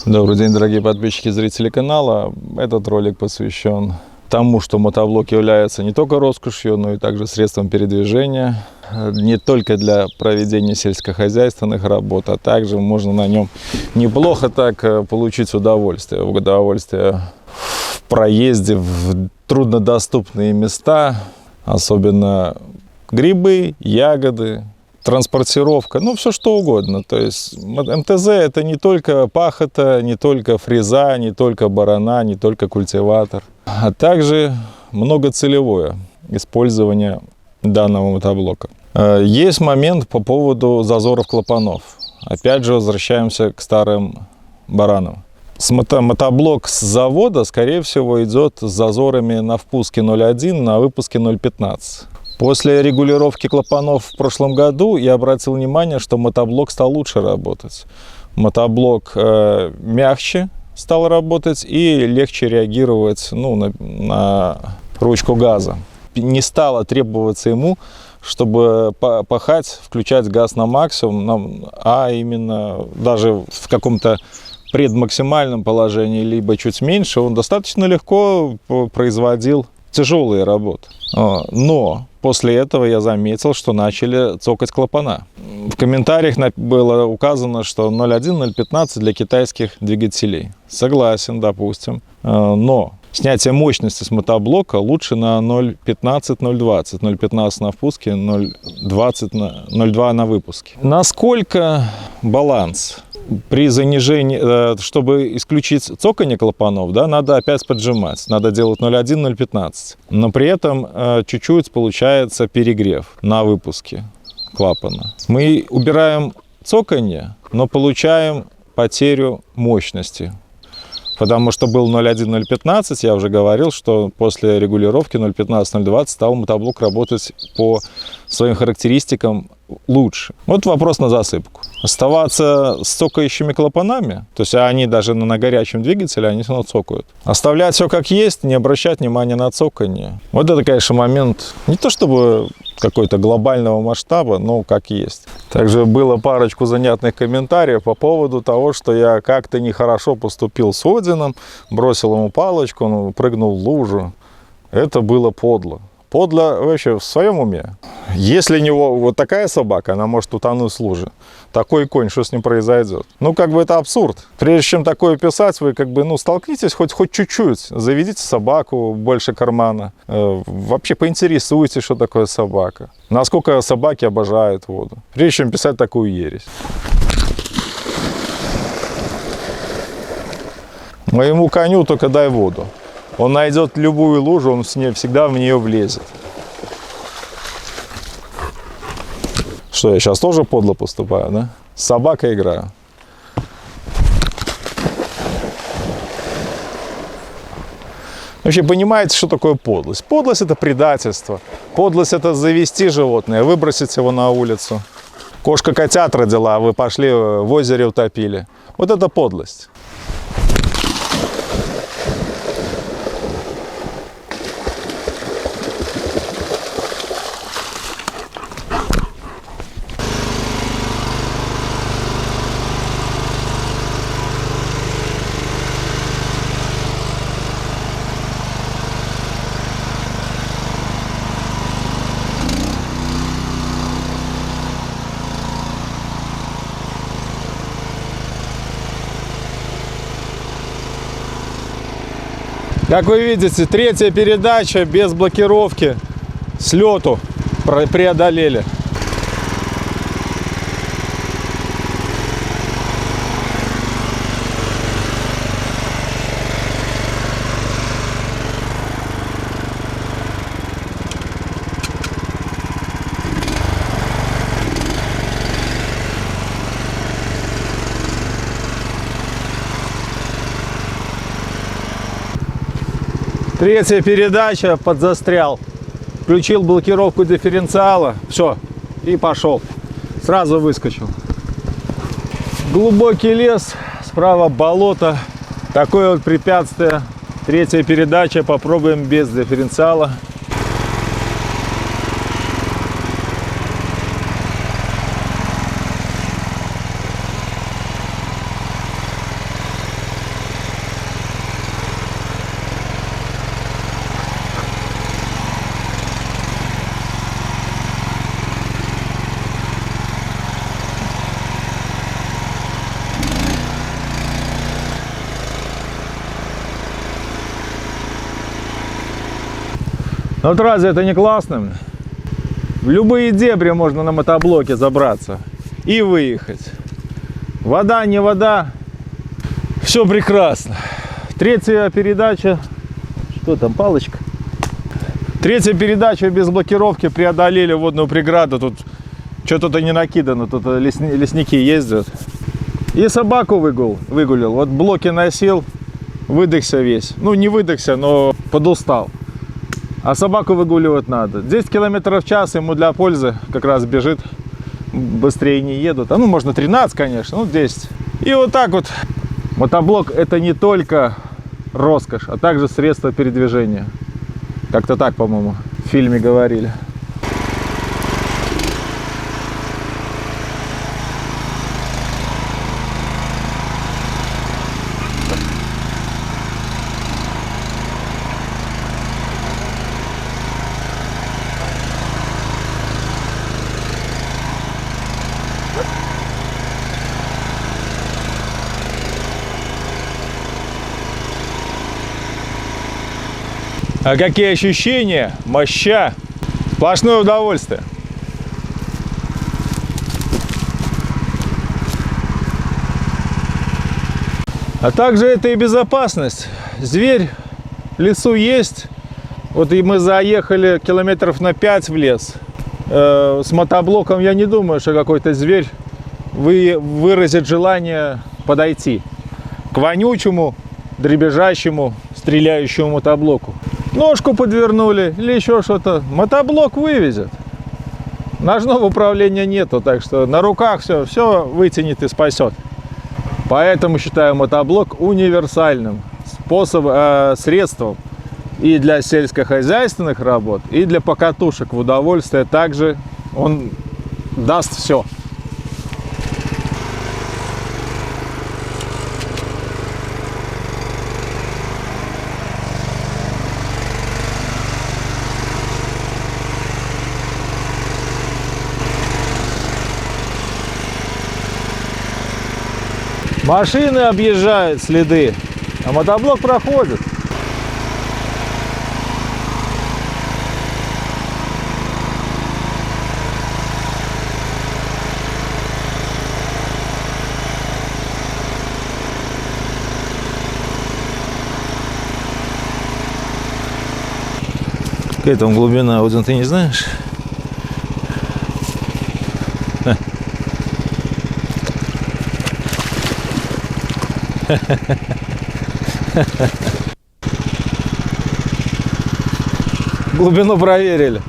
Добрый день, дорогие подписчики и зрители канала. Этот ролик посвящен тому, что мотоблок является не только роскошью, но и также средством передвижения. Не только для проведения сельскохозяйственных работ, а также можно на нем неплохо так получить удовольствие. Удовольствие в проезде в труднодоступные места, особенно грибы, ягоды, транспортировка, ну все что угодно. То есть МТЗ это не только пахота, не только фреза, не только барана, не только культиватор, а также многоцелевое использование данного мотоблока. Есть момент по поводу зазоров клапанов. Опять же возвращаемся к старым баранам. Мотоблок с завода, скорее всего, идет с зазорами на впуске 0,1, на выпуске 0,15. После регулировки клапанов в прошлом году я обратил внимание, что мотоблок стал лучше работать. Мотоблок мягче стал работать и легче реагировать на ручку газа. Не стало требоваться ему, чтобы пахать, включать газ на максимум, а именно даже в каком-то предмаксимальном положении, либо чуть меньше, он достаточно легко производил тяжелые работы. Но после этого я заметил, что начали цокать клапана. В комментариях было указано, что 0,1, 0,15 для китайских двигателей. Согласен, допустим. Но снятие мощности с мотоблока лучше на 0,15, 0,20. 0,15 на впуске, 0,2 на выпуске. Насколько баланс? При занижении, чтобы исключить цоканье клапанов, да, надо опять поджимать. Надо делать 0,1, 0,15. Но при этом чуть-чуть получается перегрев на выпуске клапана. Мы убираем цоканье, но получаем потерю мощности. Потому что был 0,1, 0,15, я уже говорил, что после регулировки 0,15, 0,20 стал мотоблок работать по своим характеристикам лучше. Вот вопрос на засыпку. Оставаться с цокающими клапанами, то есть они даже на горячем двигателе, они все равно цокают. Оставлять все как есть, не обращать внимания на цоканье. Вот это, конечно, момент не то чтобы какой-то глобального масштаба, но как есть. Также было парочку занятных комментариев по поводу того, что я как-то нехорошо поступил с Одином, бросил ему палочку, он прыгнул в лужу. Это было подло. Подло вообще в своем уме. Если у него вот такая собака, она может утонуть с лужи. Такой конь, что с ним произойдет? Ну, как бы это абсурд. Прежде чем такое писать, вы как бы, столкнитесь хоть чуть-чуть. Заведите собаку больше кармана. Вообще поинтересуйтесь, что такое собака. Насколько собаки обожают воду. Прежде чем писать такую ересь. Моему коню только дай воду. Он найдет любую лужу, он всегда в нее влезет. Что, я сейчас тоже подло поступаю, да? С собакой играю. Вообще, понимаете, что такое подлость? Подлость – это предательство. Подлость – это завести животное, выбросить его на улицу. Кошка котят родила, а вы пошли в озере утопили. Вот это подлость. Как вы видите, третья передача без блокировки с лету преодолели. Третья передача, подзастрял. Включил блокировку дифференциала. Все, и пошел. Сразу выскочил. Глубокий лес, справа болото. Такое вот препятствие. Третья передача, попробуем без дифференциала. Вот разве это не классно? В любые дебри можно на мотоблоке забраться и выехать. Вода, не вода, все прекрасно. Третья передача, что там, палочка? Третья передача без блокировки, преодолели водную преграду. Тут что-то не накидано, тут лесники ездят. И собаку выгулил. Вот блоки носил, выдохся весь. Ну, не выдохся, но подустал. А собаку выгуливать надо. 10 км в час ему для пользы как раз бежит. Быстрее не едут. А ну, можно 13, конечно, ну 10. И вот так вот. Мотоблок — это не только роскошь, а также средство передвижения. Как-то так, по-моему, в фильме говорили. А какие ощущения, моща, сплошное удовольствие. А также это и безопасность. Зверь в лесу есть. Вот и мы заехали километров на 5 в лес. С мотоблоком я не думаю, что какой-то зверь выразит желание подойти к вонючему, дребезжащему, стреляющему мотоблоку. Ножку подвернули или еще что-то, мотоблок вывезет. Ножного управления нету, так что на руках все вытянет и спасет. Поэтому считаю мотоблок универсальным средством и для сельскохозяйственных работ, и для покатушек в удовольствие. Также он даст все. Машины объезжают следы, а мотоблок проходит. Какая там глубина, вот ты не знаешь? Глубину проверили.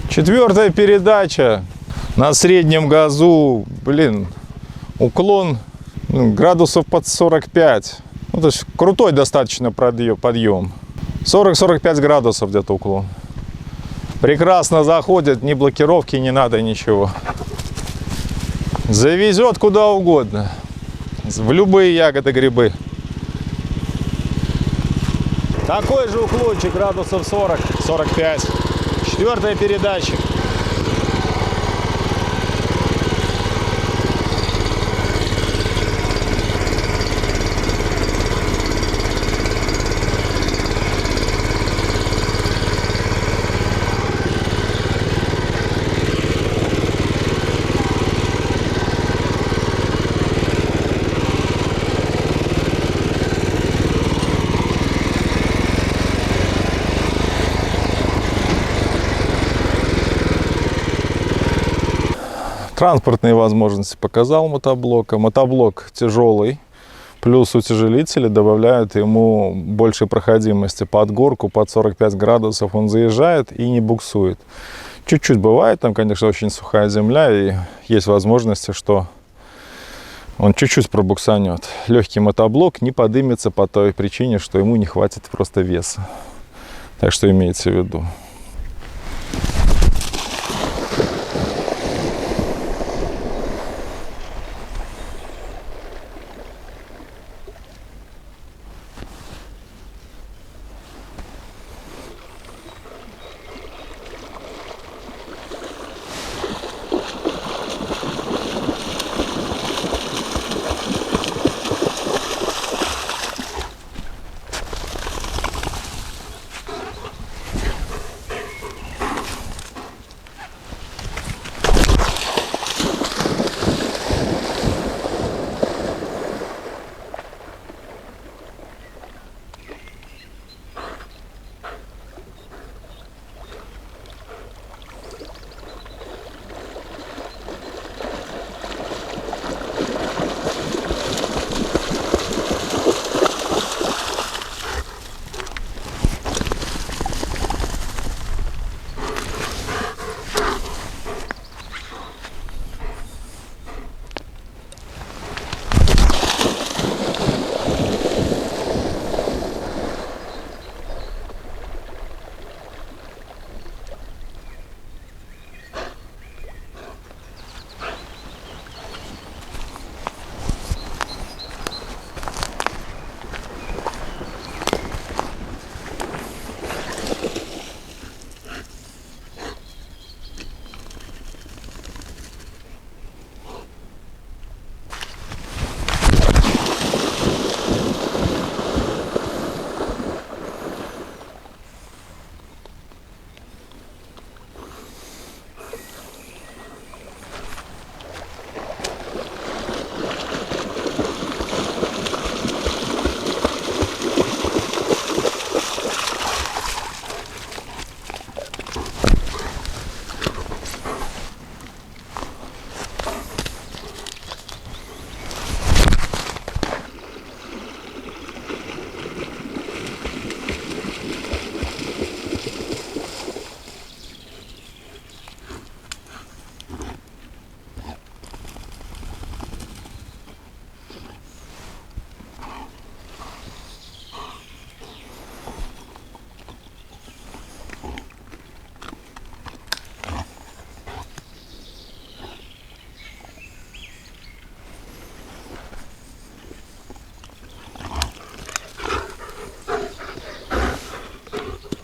Четвертая передача на среднем газу, блин, уклон градусов под 45. Ну, то есть крутой достаточно подъем. 40-45 градусов где-то уклон. Прекрасно заходит, ни блокировки не надо, ничего. Завезет куда угодно. В любые ягоды, грибы. Такой же уклончик, градусов 40-45. 4-я передача. Транспортные возможности показал мотоблока. Мотоблок тяжелый, плюс утяжелители добавляют ему больше проходимости. Под горку, под 45 градусов он заезжает и не буксует. Чуть-чуть бывает, там, конечно, очень сухая земля, и есть возможности, что он чуть-чуть пробуксанет. Легкий мотоблок не подымется по той причине, что ему не хватит просто веса. Так что имейте в виду.